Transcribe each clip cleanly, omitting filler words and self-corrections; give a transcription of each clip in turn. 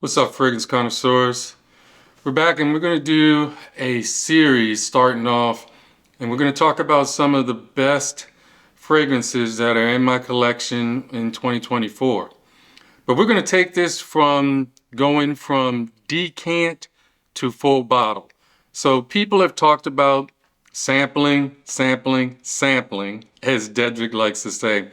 What's up, fragrance connoisseurs? We're back and we're going to do a series starting off, and we're going to talk about some of the best fragrances that are in my collection in 2024. But we're going to take this from going from decant to full bottle. So people have talked about sampling, sampling, sampling, as Dedrick likes to say.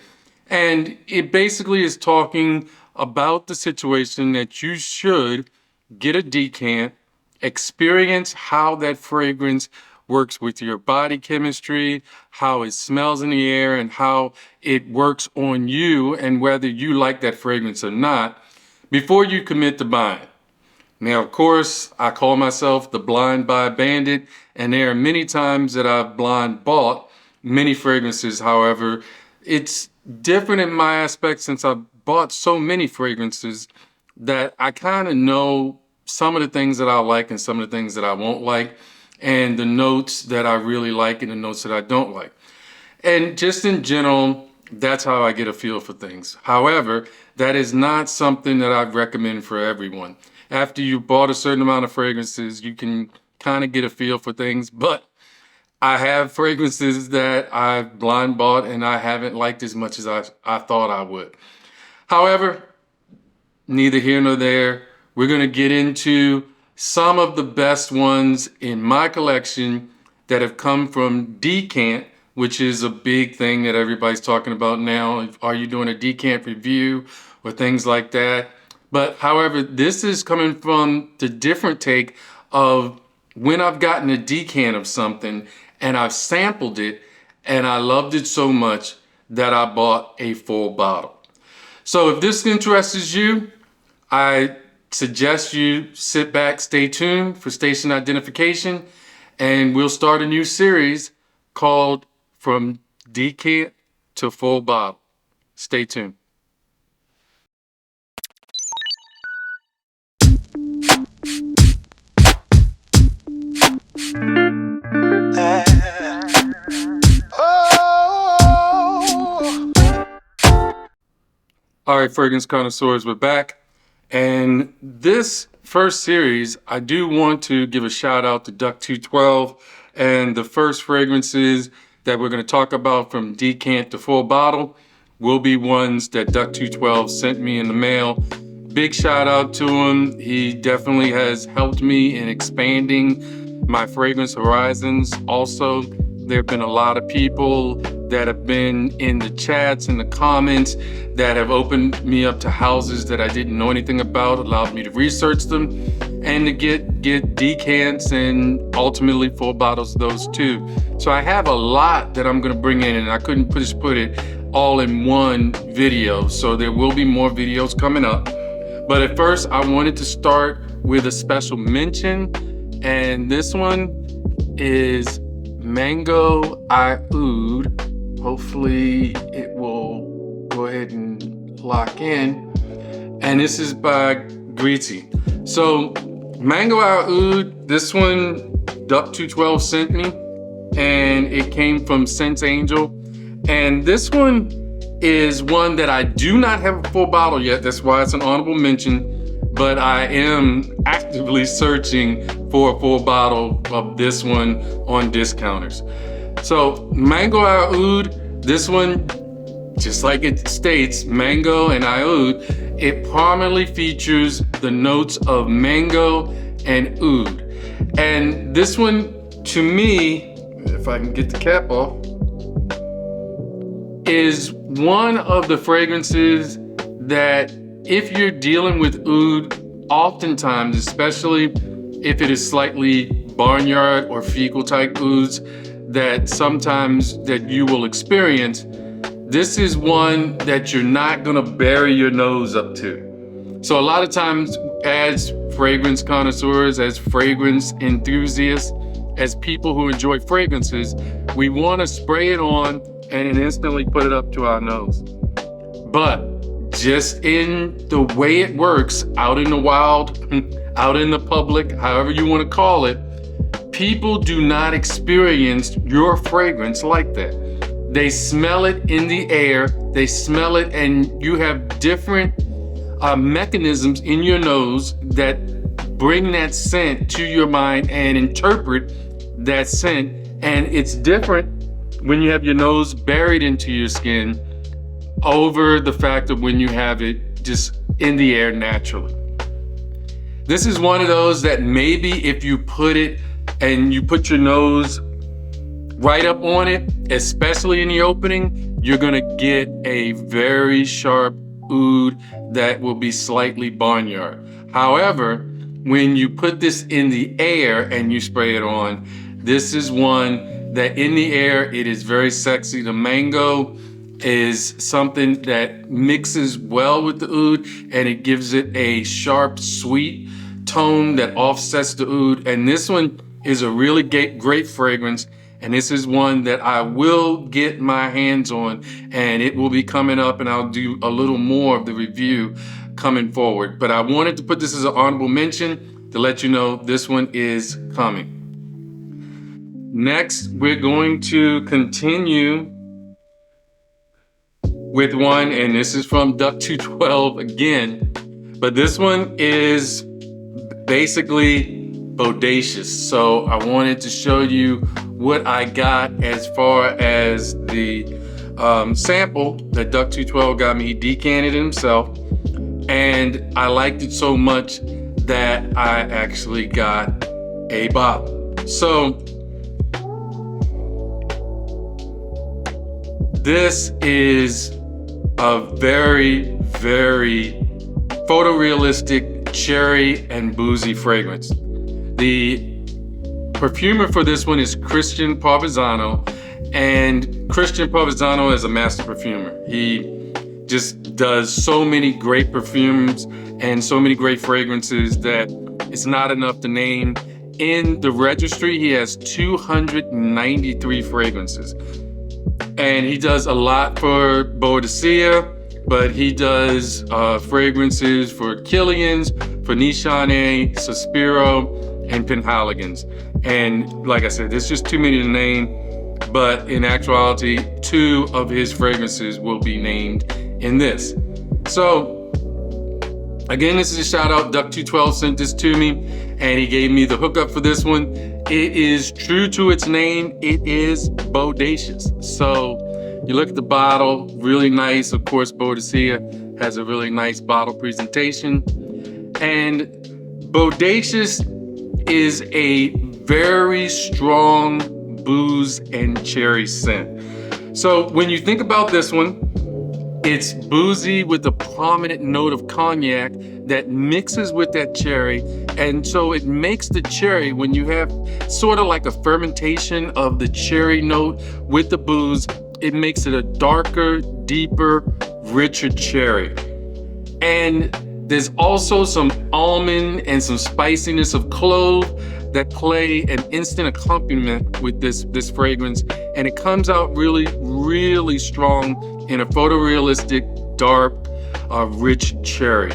And it basically is talking about the situation that you should get a decant, experience how that fragrance works with your body chemistry, how it smells in the air, and how it works on you, and whether you like that fragrance or not, before you commit to buying. Now, of course, I call myself the blind buy bandit, and there are many times that I've blind bought many fragrances. However, it's different in my aspect since I've bought so many fragrances that I kind of know some of the things that I like and some of the things that I won't like, and the notes that I really like and the notes that I don't like. And just in general, that's how I get a feel for things. However, that is not something that I'd recommend for everyone. After you've bought a certain amount of fragrances, you can kind of get a feel for things, but I have fragrances that I've blind bought and I haven't liked as much as I thought I would. However, neither here nor there. We're going to get into some of the best ones in my collection that have come from decant, which is a big thing that everybody's talking about now. Are you doing a decant review or things like that? But however, this is coming from the different take of when I've gotten a decant of something and I've sampled it and I loved it so much that I bought a full bottle. So if this interests you, I suggest you sit back, stay tuned for station identification, and we'll start a new series called From Decant to Full Bottle. Stay tuned. All right, fragrance connoisseurs, we're back. And this first series, I do want to give a shout out to Duck 212. And the first fragrances that we're going to talk about from decant to full bottle will be ones that Duck 212 sent me in the mail. Big shout out to him. He definitely has helped me in expanding my fragrance horizons. Also, there have been a lot of people that have been in the chats and the comments that have opened me up to houses that I didn't know anything about, allowed me to research them and to get decants and ultimately full bottles of those too. So I have a lot that I'm gonna bring in, and I couldn't just put it all in one video. So there will be more videos coming up. But at first I wanted to start with a special mention, and this one is Mango Oud. Hopefully it will go ahead and lock in. And this is by Greasy. So Mango Oud, this one Duck 212 sent me, and it came from Sense Angel. And this one is one that I do not have a full bottle yet. That's why it's an honorable mention. But I am actively searching for a full bottle of this one on discounters. So Mango Oud, this one, just like it states, Mango and Oud, it prominently features the notes of mango and oud. And this one, to me, if I can get the cap off, is one of the fragrances that if you're dealing with oud, oftentimes, especially if it is slightly barnyard or fecal type ouds that sometimes that you will experience, this is one that you're not gonna bury your nose up to. So a lot of times as fragrance connoisseurs, as fragrance enthusiasts, as people who enjoy fragrances, we wanna spray it on and instantly put it up to our nose. But just in the way it works out in the wild, out in the public, however you want to call it, people do not experience your fragrance like that. They smell it in the air, they smell it, and you have different mechanisms in your nose that bring that scent to your mind and interpret that scent. And it's different when you have your nose buried into your skin over the fact of when you have it just in the air naturally. This is one of those that maybe if you put it and you put your nose right up on it, especially in the opening, you're gonna get a very sharp oud that will be slightly barnyard. However, when you put this in the air and you spray it on, this is one that in the air, it is very sexy. The mango is something that mixes well with the oud, and it gives it a sharp, sweet tone that offsets the oud. And this one is a really great fragrance. And this is one that I will get my hands on, and it will be coming up, and I'll do a little more of the review coming forward. But I wanted to put this as an honorable mention to let you know this one is coming. Next, we're going to continue with one, and this is from Duck 212 again. But this one is basically Bodacious. So I wanted to show you what I got as far as the sample that Duck 212 got me. He decanted it himself, and I liked it so much that I actually got a bottle. So this is a very, very photorealistic cherry and boozy fragrance. The perfumer for this one is Christian Parvizano, and Christian Parvizano is a master perfumer. He just does so many great perfumes and so many great fragrances that it's not enough to name. In the registry, he has 293 fragrances. And he does a lot for Bodacious, but he does fragrances for Kilian's, for Nichane, Suspiro, and Penhaligon's. And like I said, there's just too many to name, but in actuality, 2 of his fragrances will be named in this. So again, this is a shout out. Duck 212 sent this to me, and he gave me the hookup for this one. It is true to its name. It is Bodacious. So you look at the bottle, really nice. Of course, Bodacious has a really nice bottle presentation. And Bodacious is a very strong booze and cherry scent. So when you think about this one, it's boozy with a prominent note of cognac that mixes with that cherry. And so it makes the cherry, when you have sort of like a fermentation of the cherry note with the booze, it makes it a darker, deeper, richer cherry. And there's also some almond and some spiciness of clove that play an instant accompaniment with this fragrance. And it comes out really, really strong in a photorealistic, dark, rich cherry.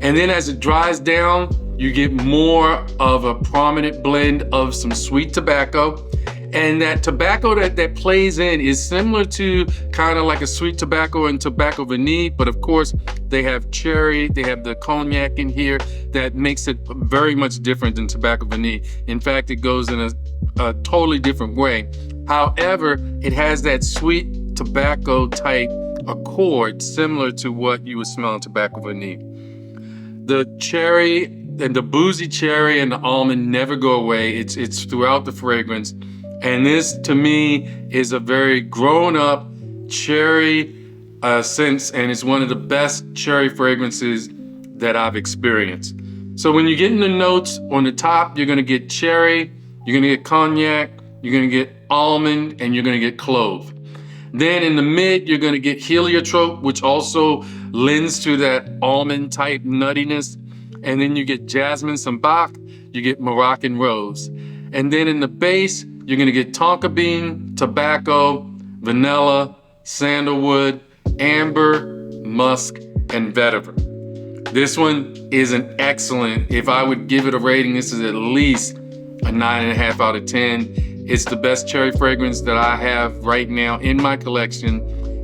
And then as it dries down, you get more of a prominent blend of some sweet tobacco. And that tobacco that plays in is similar to kind of like a sweet tobacco and tobacco vanille, but of course they have cherry, they have the cognac in here that makes it very much different than tobacco vanille. In fact, it goes in a totally different way. However, it has that sweet tobacco type accord similar to what you would smell in tobacco vanille. The cherry and the boozy cherry and the almond never go away. It's throughout the fragrance. And this, to me, is a very grown-up cherry scent, and it's one of the best cherry fragrances that I've experienced. So when you get in the notes, on the top, you're gonna get cherry, you're gonna get cognac, you're gonna get almond, and you're gonna get clove. Then in the mid, you're gonna get heliotrope, which also lends to that almond-type nuttiness. And then you get jasmine sambac, you get Moroccan rose. And then in the base, you're gonna get tonka bean, tobacco, vanilla, sandalwood, amber, musk, and vetiver. This one is an excellent, if I would give it a rating, this is at least a 9.5 out of 10. It's the best cherry fragrance that I have right now in my collection.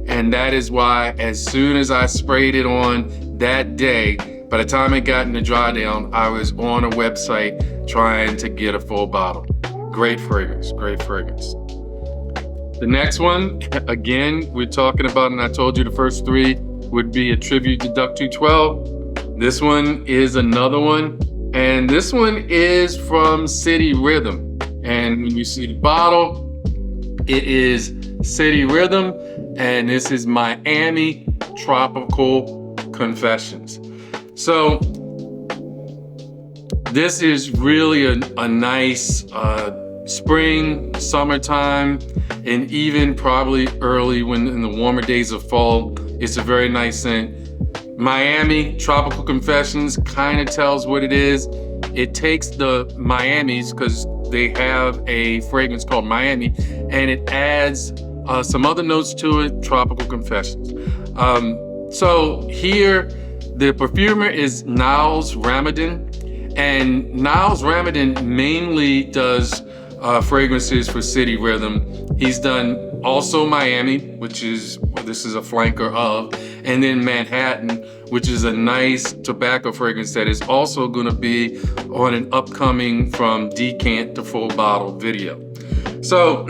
And that is why as soon as I sprayed it on that day, By the time it got in the dry down, I was on a website trying to get a full bottle. Great fragrance, great fragrance. The next one, again, we're talking about, and I told you the first three would be a tribute to Duck 212. This one is another one, and this one is from City Rhythm. And when you see the bottle, it is City Rhythm, and this is Miami Tropical Confessions. So this is really a nice spring, summertime, and even probably early when in the warmer days of fall. It's a very nice scent. Miami Tropical Confessions kind of tells what it is. It takes the Miamis, because they have a fragrance called Miami, and it adds some other notes to it, Tropical Confessions. So here, the perfumer is Niles Ramadan, and Niles Ramadan mainly does fragrances for City Rhythm. He's done also Miami, which is, well, this is a flanker of, and then Manhattan, which is a nice tobacco fragrance that is also going to be on an upcoming From Decant to Full Bottle video. So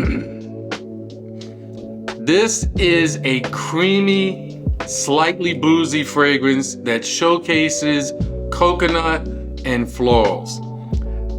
this is a creamy, slightly boozy fragrance that showcases coconut and florals.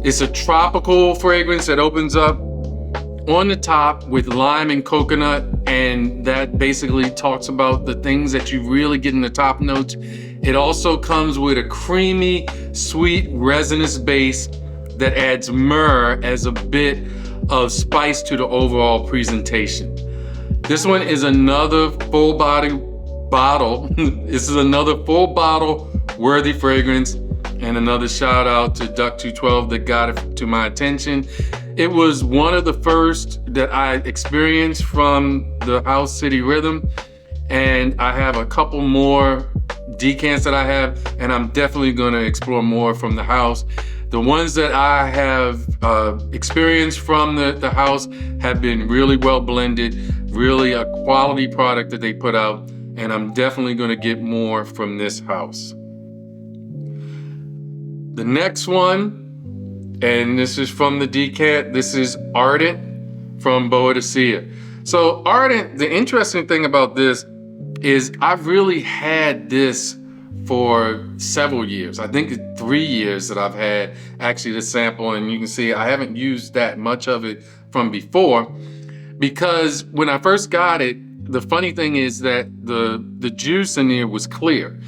It's a tropical fragrance that opens up on the top with lime and coconut, and that basically talks about the things that you really get in the top notes. It also comes with a creamy, sweet, resinous base that adds myrrh as a bit of spice to the overall presentation. This one is another full body bottle. This is another full bottle worthy fragrance, and another shout out to Duck 212 that got it to my attention. It was one of the first that I experienced from the house City Rhythm, and I have a couple more decants that I have, and I'm definitely gonna explore more from the house. The ones that I have experienced from the house have been really well blended, really a quality product that they put out, and I'm definitely gonna get more from this house. The next one, and this is from the decant, this is Ardan from Bodacious. So Ardan, the interesting thing about this is I've really had this for several years. I think it's 3 years that I've had actually the sample, and you can see I haven't used that much of it from before, because when I first got it, the funny thing is that the juice in there was clear.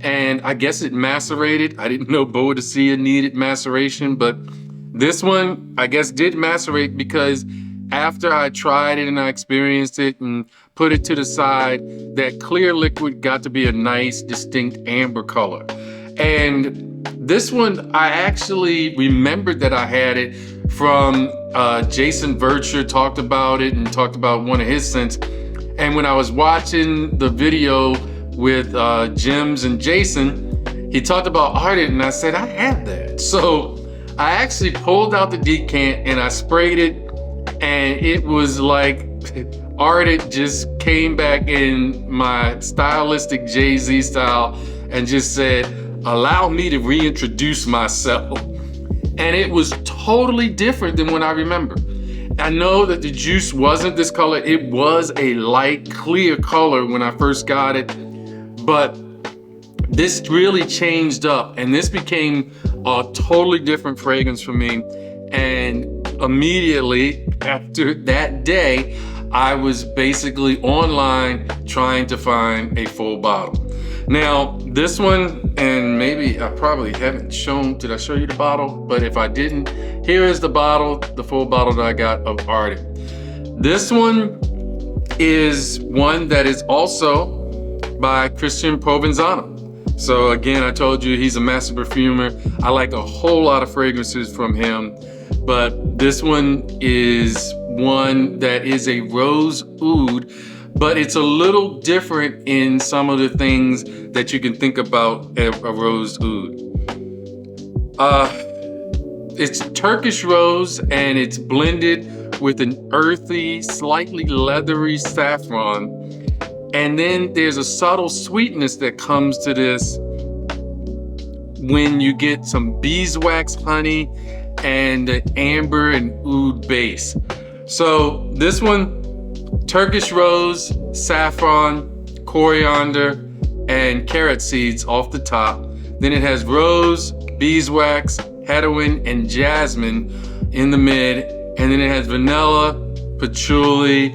And I guess it macerated. I didn't know Bodacious needed maceration, but this one I guess did macerate, because after I tried it and I experienced it and put it to the side, that clear liquid got to be a nice, distinct amber color. And this one, I actually remembered that I had it from Jason Virtue talked about it and talked about one of his scents. And when I was watching the video with Jims and Jason, he talked about Ardan, and I said, I have that. So I actually pulled out the decant and I sprayed it, and it was like Ardan just came back in my stylistic Jay-Z style and just said, allow me to reintroduce myself. And it was totally different than what I remember. I know that the juice wasn't this color. It was a light, clear color when I first got it. But this really changed up, and this became a totally different fragrance for me. And immediately after that day, I was basically online trying to find a full bottle. Now, this one, and maybe I probably haven't shown, did I show you the bottle? But if I didn't, here is the bottle, the full bottle that I got of Ardan. This one is one that is also by Christian Provenzano. So again, I told you he's a master perfumer. I like a whole lot of fragrances from him, but this one is one that is a rose oud, but it's a little different in some of the things that you can think about a rose oud. It's Turkish rose, and it's blended with an earthy, slightly leathery saffron. And then there's a subtle sweetness that comes to this when you get some beeswax honey and the amber and oud base. So this one, Turkish rose, saffron, coriander, and carrot seeds off the top. Then it has rose, beeswax, heroin, and jasmine in the mid. And then it has vanilla, patchouli,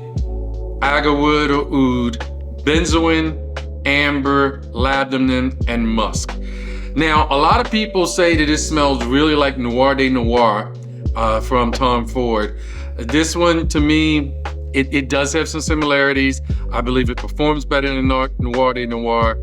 agarwood or oud, benzoin, amber, labdanum, and musk. Now, a lot of people say that it smells really like Noir de Noir from Tom Ford. This one, to me, it does have some similarities. I believe it performs better than Noir de Noir,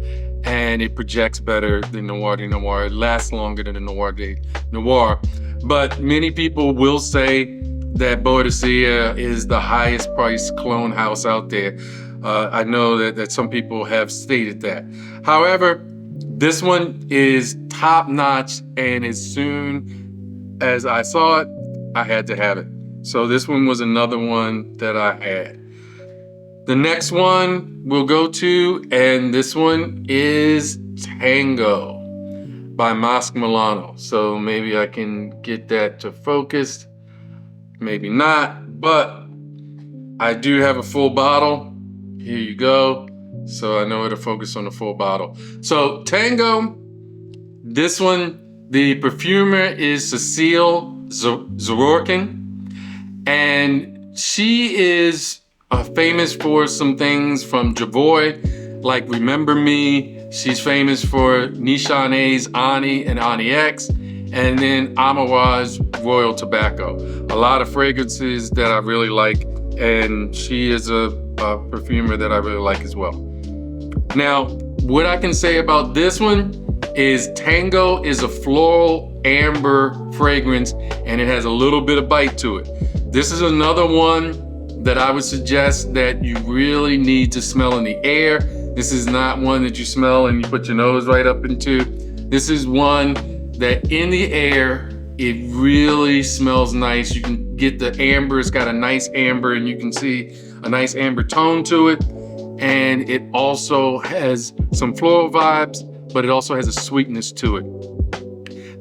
and it projects better than Noir de Noir. It lasts longer than the Noir de Noir. But many people will say that Bodacious is the highest priced clone house out there. I know that some people have stated that. However, this one is top notch, and as soon as I saw it, I had to have it. So this one was another one that I had. The next one we'll go to, and this one is Tango by Mosque Milano. So maybe I can get that to focus, maybe not, but I do have a full bottle. Here you go. So I know how to focus on the full bottle. So Tango, this one, the perfumer is Cecile Zororkin, and she is famous for some things from Javoy, like Remember Me. She's famous for Nishane's Ani and Ani X, and then Amouage Royal Tobacco. A lot of fragrances that I really like, and she is a perfumer that I really like as well. Now, what I can say about this one is Tango is a floral amber fragrance, and it has a little bit of bite to it. This is another one that I would suggest that you really need to smell in the air. This is not one that you smell and you put your nose right up into. This is one that in the air, it really smells nice. You can get the amber, it's got a nice amber, and you can see a nice amber tone to it. And it also has some floral vibes, but it also has a sweetness to it.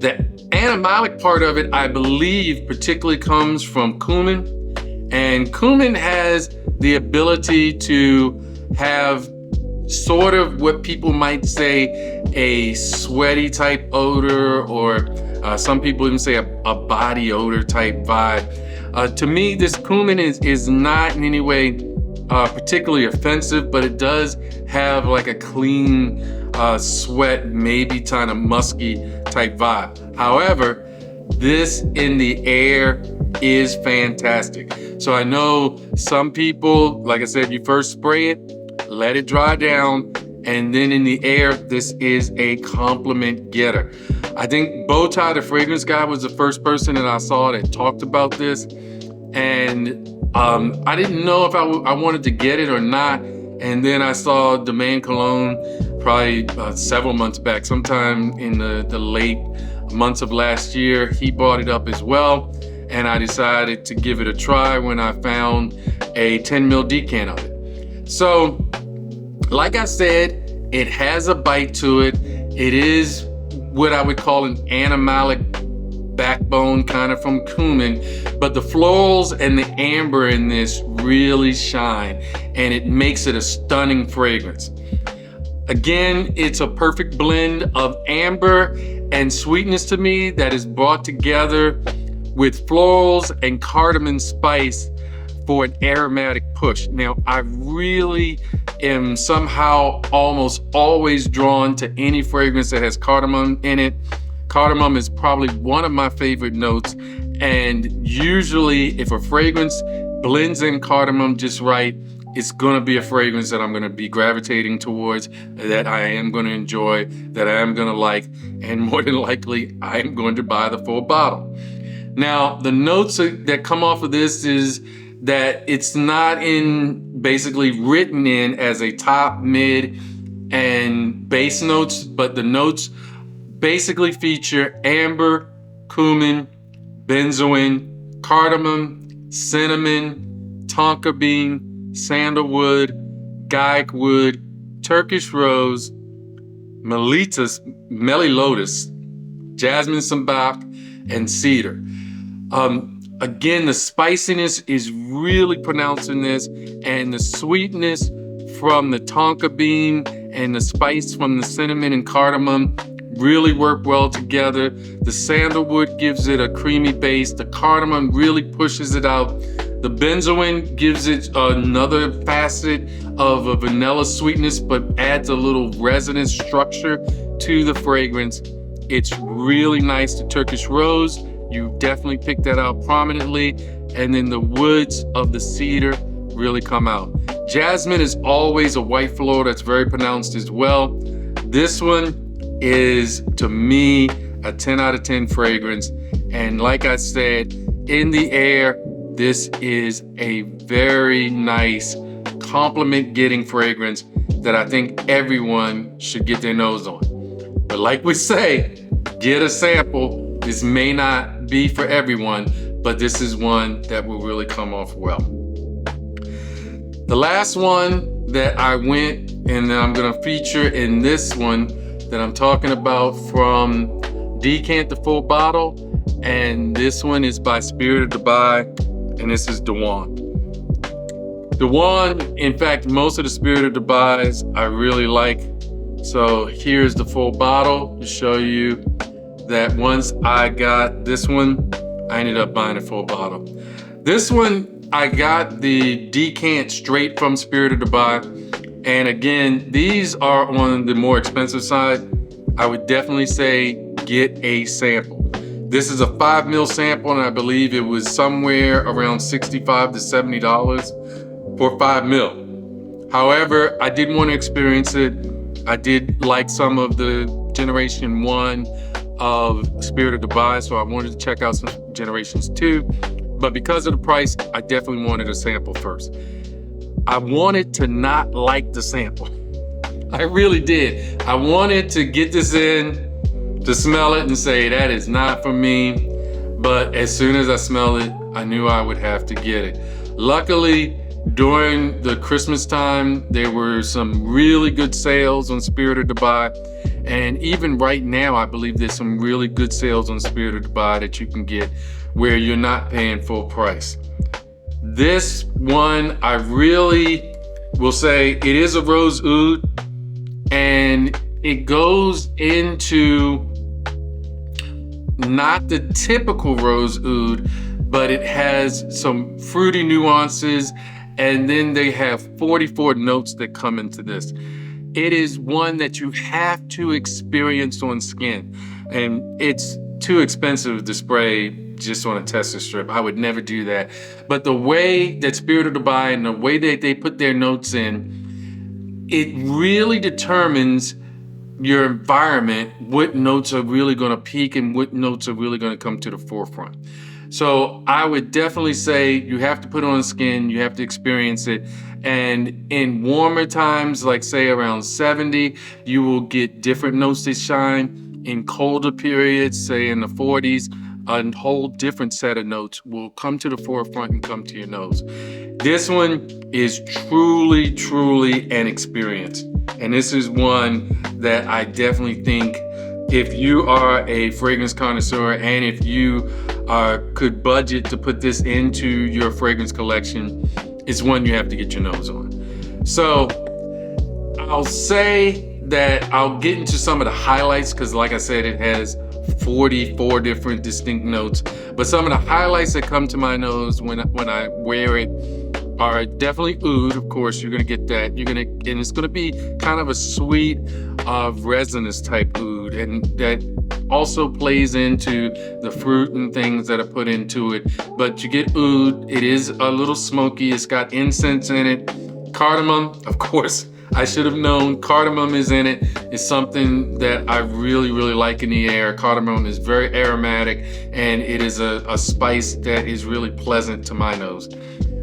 The animalic part of it, I believe, particularly comes from cumin. And cumin has the ability to have sort of what people might say a sweaty type odor, or some people even say a body odor type vibe. To me, this cumin is not in any way particularly offensive, but it does have like a clean sweat, maybe kind of musky type vibe. However, this in the air is fantastic. So I know some people, like I said, you first spray it, let it dry down, and then in the air, this is a compliment getter. I think Bowtie, the fragrance guy, was the first person that I saw that talked about this. And I didn't know if I wanted to get it or not. And then I saw Demand Cologne probably several months back, sometime in the late months of last year. He bought it up as well. And I decided to give it a try when I found a 10 ml decant of it. So, like I said, it has a bite to it. It is what I would call an animalic backbone, kind of from cumin, but the florals and the amber in this really shine, and it makes it a stunning fragrance. Again, it's a perfect blend of amber and sweetness to me that is brought together with florals and cardamom spice for an aromatic push. Now, I really am somehow almost always drawn to any fragrance that has cardamom in it. Cardamom is probably one of my favorite notes, and usually if a fragrance blends in cardamom just right, it's gonna be a fragrance that I'm gonna be gravitating towards, that I am gonna enjoy, that I am gonna like, and more than likely, I am going to buy the full bottle. Now, the notes that come off of this is that it's not basically written in as a top, mid, and base notes, but the notes basically feature amber, cumin, benzoin, cardamom, cinnamon, tonka bean, sandalwood, gaiac wood, Turkish rose, melilotus, jasmine sambac, and cedar. Again, the spiciness is really pronounced in this, and the sweetness from the tonka bean and the spice from the cinnamon and cardamom really work well together. The sandalwood gives it a creamy base. The cardamom really pushes it out. The benzoin gives it another facet of a vanilla sweetness, but adds a little resonant structure to the fragrance. It's really nice. The Turkish rose, you definitely pick that out prominently. And then the woods of the cedar really come out. Jasmine is always a white floral that's very pronounced as well. This one is, to me, a 10 out of 10 fragrance. And like I said, in the air, this is a very nice compliment getting fragrance that I think everyone should get their nose on. But like we say, get a sample. This may not be for everyone, but this is one that will really come off well. The last one that I went and I'm gonna feature in this one that I'm talking about from Decant, the full bottle, and this one is by Spirit of Dubai, and this is Dwan. Dwan, in fact, most of the Spirit of Dubai's I really like. So here's the full bottle to show you that once I got this one, I ended up buying a full bottle. This one, I got the Decant straight from Spirit of Dubai. And again, these are on the more expensive side. I would definitely say get a sample. This is a 5 ml sample, and I believe it was somewhere around $65 to $70 for 5 ml. However, I did want to experience it. I did like some of the Generation 1 of Spirit of Dubai, so I wanted to check out some Generations 2. But because of the price, I definitely wanted a sample first. I wanted to not like the sample. I really did. I wanted to get this in, to smell it and say, that is not for me. But as soon as I smelled it, I knew I would have to get it. Luckily, during the Christmas time, there were some really good sales on Spirit of Dubai. And even right now, I believe there's some really good sales on Spirit of Dubai that you can get where you're not paying full price. This one, I really will say it is a rose oud, and it goes into not the typical rose oud, but it has some fruity nuances, and then they have 44 notes that come into this. It is one that you have to experience on skin, and it's too expensive to spray just on a tester strip. I would never do that. But the way that Spirit of Dubai and the way that they put their notes in, it really determines your environment, what notes are really gonna peak and what notes are really gonna come to the forefront. So I would definitely say you have to put it on skin, you have to experience it. And in warmer times, like say around 70, you will get different notes that shine. In colder periods, say in the 40s, a whole different set of notes will come to the forefront and come to your nose. This one is truly, truly an experience. And this is one that I definitely think if you are a fragrance connoisseur and if you could budget to put this into your fragrance collection, it's one you have to get your nose on. So I'll say that I'll get into some of the highlights because like I said, it has 44 different distinct notes. But some of the highlights that come to my nose when I wear it are definitely oud. Of course, you're gonna get that. And it's gonna be kind of a sweet, resinous type oud, and that also plays into the fruit and things that are put into it. But you get oud. It is a little smoky. It's got incense in it. Cardamom, of course. I should have known cardamom is in it. It's something that I really, really like in the air. Cardamom is very aromatic, and it is a spice that is really pleasant to my nose.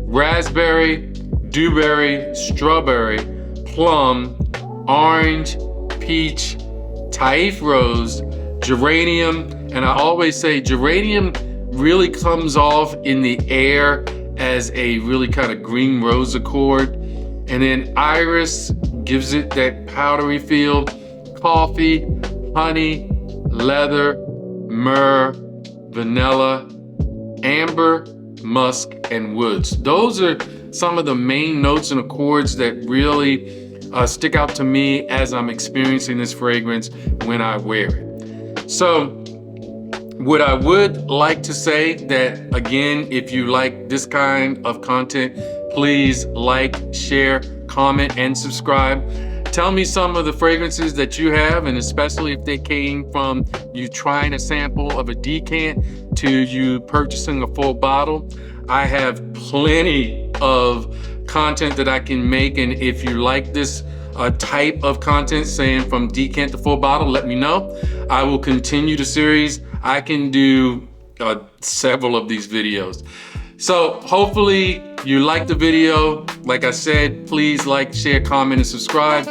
Raspberry, dewberry, strawberry, plum, orange, peach, Taif rose, geranium, and I always say geranium really comes off in the air as a really kind of green rose accord. And then iris gives it that powdery feel. Coffee, honey, leather, myrrh, vanilla, amber, musk, and woods. Those are some of the main notes and accords that really stick out to me as I'm experiencing this fragrance when I wear it. So what I would like to say that, again, if you like this kind of content, please like, share, comment, and subscribe. Tell me some of the fragrances that you have, and especially if they came from you trying a sample of a decant to you purchasing a full bottle. I have plenty of content that I can make, and if you like this type of content, saying from decant to full bottle, let me know. I will continue the series. I can do several of these videos. So hopefully you liked the video. Like I said, please like, share, comment, and subscribe.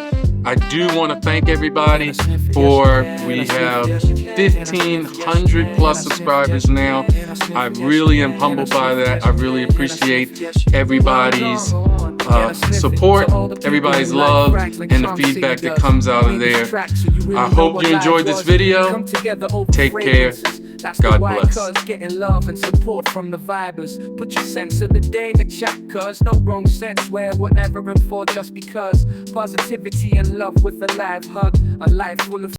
I do want to thank everybody we have 1,500 plus subscribers now. I really am humbled by that. I really appreciate everybody's support, everybody's love, and the feedback that comes out of there. I hope you enjoyed this video. Take care. God bless. Getting love and support from the vibers. Put your sense of the day in the chat, cause no wrong sense where whatever and for just because. Positivity and love with a live hug. A life full of